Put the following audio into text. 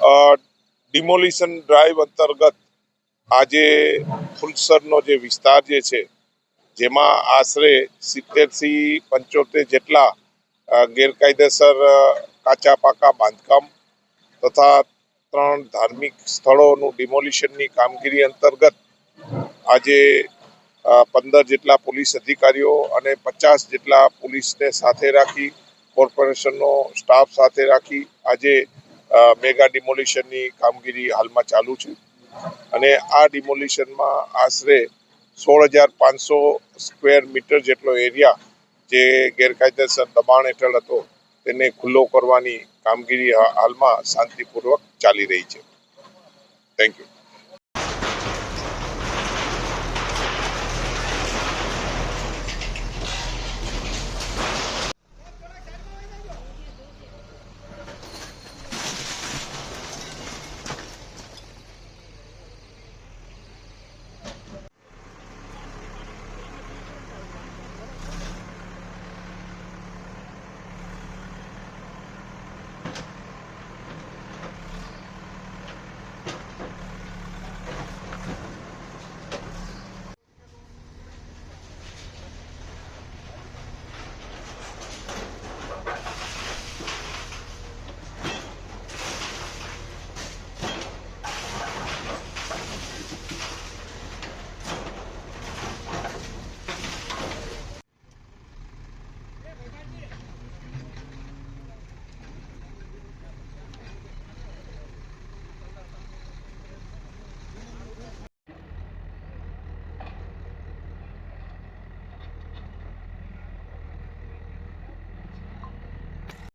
Demolition drive અંતર્ગત આજે ફુલસરનો જે વિસ્તાર જે છે જેમાં આશરે 70 થી 75 જેટલા ગેરકાયદેસર કાચા પાકા બાંધકામ તથા 3 ધાર્મિક સ્થળોનું ડિમોલિશનની કામગીરી અંતર્ગત આજે 15 જેટલા પોલીસ અધિકારીઓ અને 50 જેટલા પોલીસને સાથે રાખી કોર્પોરેશનનો સ્ટાફ સાથે રાખી આજે મેગા ડિમોલિશનની કામગીરી હાલમાં ચાલુ છે અને આ ડિમોલિશનમાં આશરે 16,500 સ્ક્વેર મીટર જેટલો એરિયા જે ગેરકાયદેસર દબાણ હેઠળ હતો તેને ખુલ્લો કરવાની કામગીરી હાલમાં શાંતિપૂર્વક ચાલી રહી છે. Thank you.